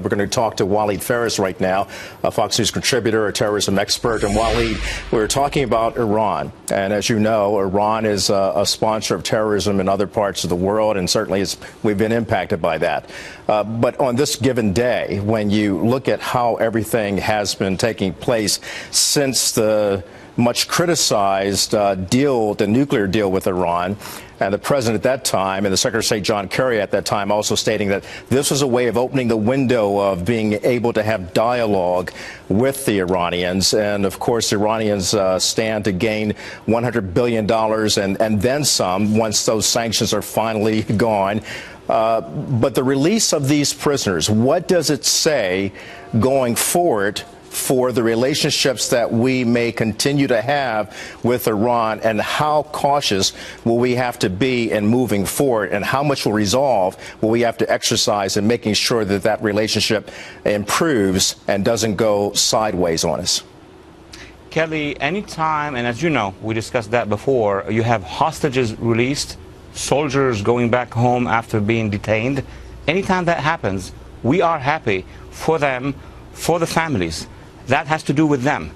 We're going to talk to Walid Phares right now, a Fox News contributor, a terrorism expert. And Walid, we're talking about Iran. And as you know, Iran is a sponsor of terrorism in other parts of the world, and certainly we've been impacted by that. But on this given day, when you look at how everything has been taking place since the much criticized the nuclear deal with Iran, and the president at that time and the Secretary of State John Kerry at that time also stating that this was a way of opening the window of being able to have dialogue with the Iranians. And of course, the Iranians stand to gain $100 billion and then some once those sanctions are finally gone. But the release of these prisoners, what does it say going forward for the relationships that we may continue to have with Iran, and how cautious will we have to be in moving forward, and how much resolve will we have to exercise in making sure that that relationship improves and doesn't go sideways on us? Kelly, anytime, and as you know, we discussed that before, you have hostages released, soldiers going back home after being detained. Anytime that happens, we are happy for them, for the families. That has to do with them.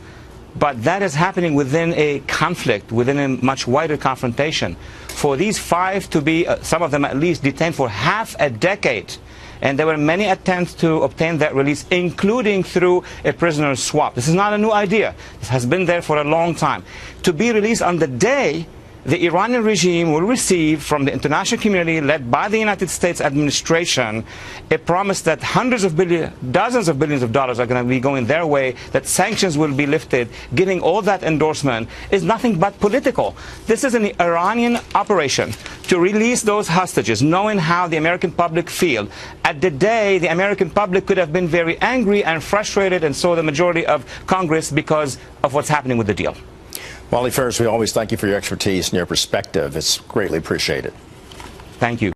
But that is happening within a conflict, within a much wider confrontation. For these five to be, some of them at least, detained for half a decade, and there were many attempts to obtain that release, including through a prisoner swap. This is not a new idea. This has been there for a long time. To be released on the day the Iranian regime will receive from the international community, led by the United States administration, a promise that hundreds of billions, dozens of billions of dollars are going to be going their way, that sanctions will be lifted, giving all that endorsement is nothing but political. This is an Iranian operation to release those hostages, knowing how the American public feel. At the day, the American public could have been very angry and frustrated, and so the majority of Congress, because of what's happening with the deal. Walid Phares, we always thank you for your expertise and your perspective. It's greatly appreciated. Thank you.